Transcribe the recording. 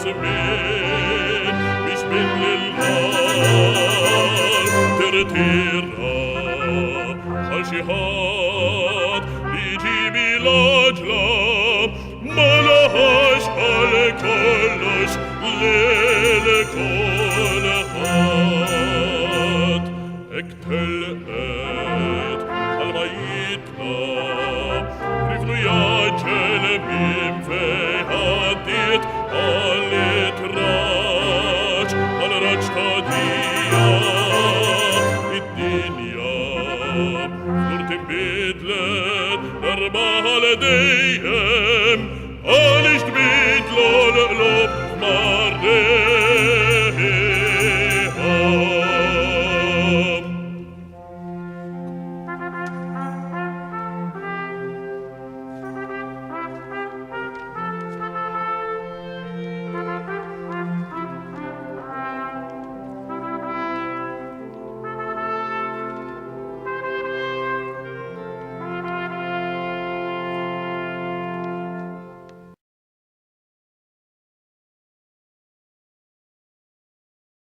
زمين بسم الله ترتيرا خشيهات ليجي بلاجلا ملهاش على كلش للكلهات اكتلقت البيتنا رفلو يا جلبيم فيهاتيت الاتراج الراج تاديا الدنيا فلورتم بدلت دربها لديهم